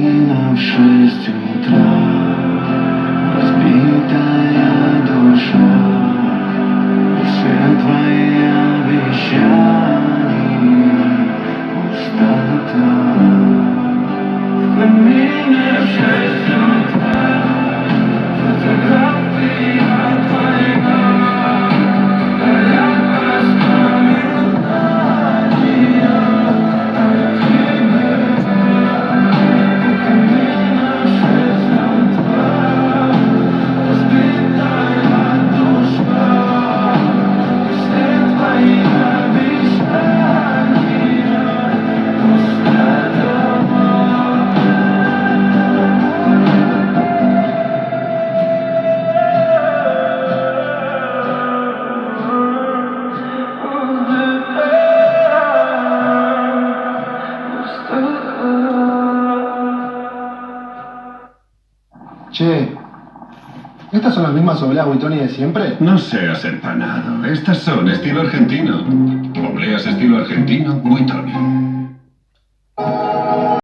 мина в 6 утра, разбитая душа, и все твои обещания пустота. В камине в 6 утра фотография твоя, горят воспоминания о тебе. В камине в 6 утра разбитая душа, и все твои обещания пустота. Che, ¿estas son las mismas obleas Buitoni de siempre? No seas empanado. Estas son estilo argentino. Obleas estilo argentino, Buitoni.